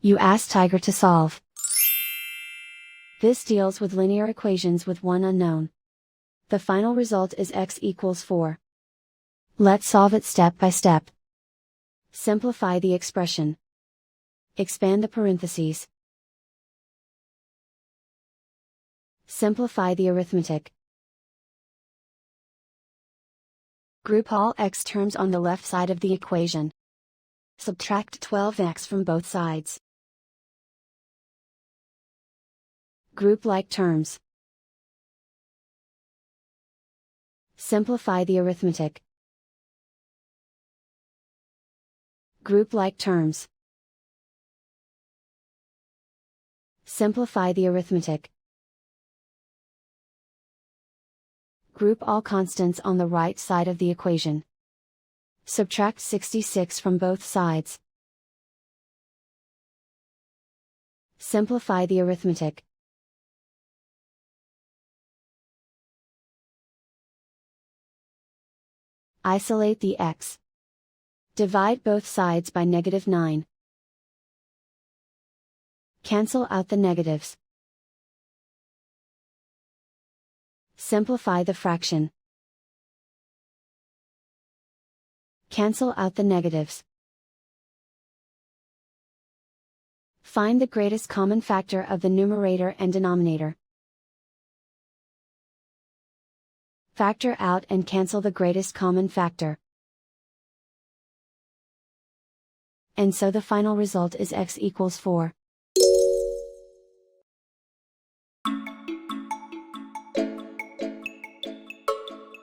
You ask Tiger to solve. This deals with linear equations with one unknown. The final result is x equals 4. Let's solve it step by step. Simplify the expression. Expand the parentheses. Simplify the arithmetic. Group all x terms on the left side of the equation. Subtract 12x from both sides. Group like terms. Simplify the arithmetic. Group like terms. Simplify the arithmetic. Group all constants on the right side of the equation. Subtract 66 from both sides. Simplify the arithmetic. Isolate the x. Divide both sides by -9. Cancel out the negatives. Simplify the fraction. Cancel out the negatives. Find the greatest common factor of the numerator and denominator. Factor out and cancel the greatest common factor. And so the final result is x equals 4.